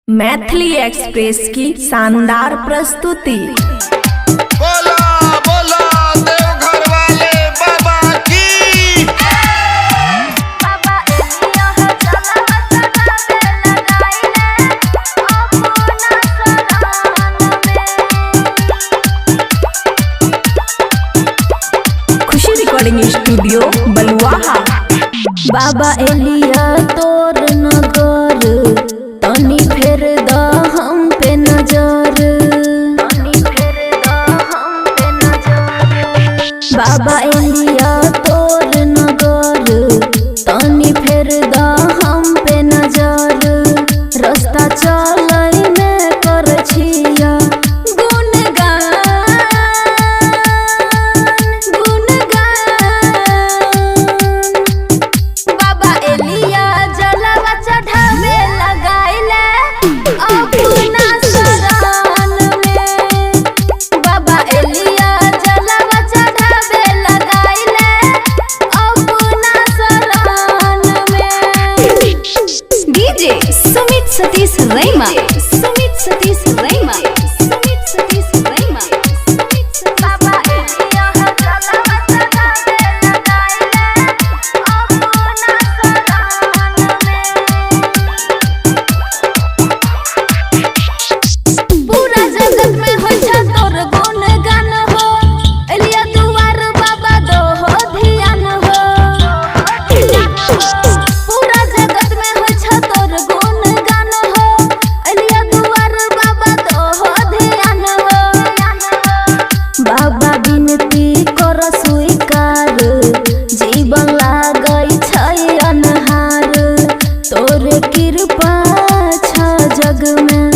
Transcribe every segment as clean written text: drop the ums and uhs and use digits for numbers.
Maithili express की शानदार प्रस्तुति। बोला बोला देवघर वाले बाबा की। खुशी रिकॉर्डिंग स्टूडियो बलुआहा। बाबा एलिया तोर नगर तनी फेर द हम पे नजर, बाबा एलिया तोर नगर तनी फेर द हम पे नजर। रास्ता चलै में कर छिया गुनगान बाबा एलिया जलवा चढ़ावे लगाइले अपना शरण में। बाबा एलिया जलवा चढ़ावे लगाइले अपना शरण में। डीजे सुमित सतीश रैमा, सुमित सतीश रैमा, सुमित सतीश रैमा। बाबा एलिया जलवा चढ़ावे लगाइले अपना शरण में। पूरा जगत में होय छ तोर गुणगान हो, एलिया दुआर बाबा दो हो ध्यान हो। पूरा जगत में होय छ तोर गुणगान हो, एलिया दुआर बाबा दो हो ध्यान हो। बाबा विनती कर स्वीकार, जीवन लागै छै अनहार। तोर कृपा छ जग में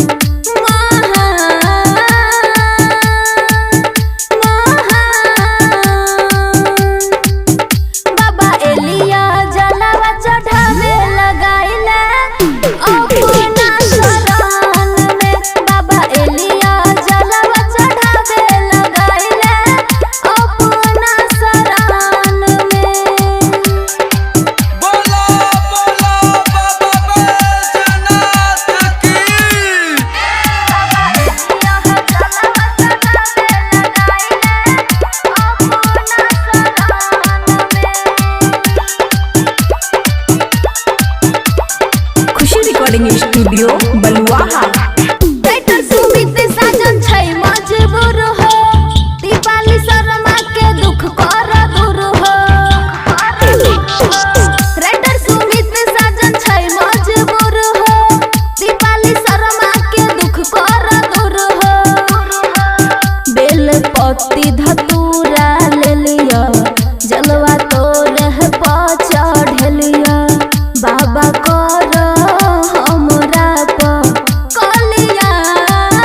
बाबा एलिया जलवा चढ़ावे लगाइले अपना शरण में। बाबा एलिया जलवा चढ़ावे लगाइले अपना शरण में। बोला बोला बाबा बैजनाथ की। बाबा एलिया जलवा चढ़ावे लगाइले अपना शरण में। खुशी रिकॉर्डिंग स्टूडियो बलुआहा। राइटर सुमित साजन छै मजबूर हो, दीपाली शर्मा के दुख कर दूर हो। राइटर सुमित साजन छै मजबूर हो, दीपाली शर्मा के दुख कर दूर हो। बेल पत्ती धतूरा ले लिया, जलवा तोर पर चढ़लिया। बाबा कर हमरा पर कल्याण,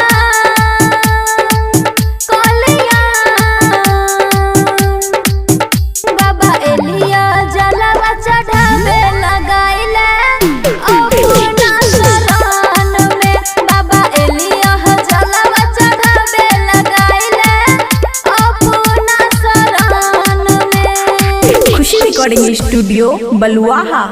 बाबा एलिया जलवा चढ़ावे लगाइले अपना शरण में। बाबा एलिया जलवा चढ़ावे लगाइले अपना शरण में। खुशी रिकॉर्डिंग स्टूडियो बलुआहा।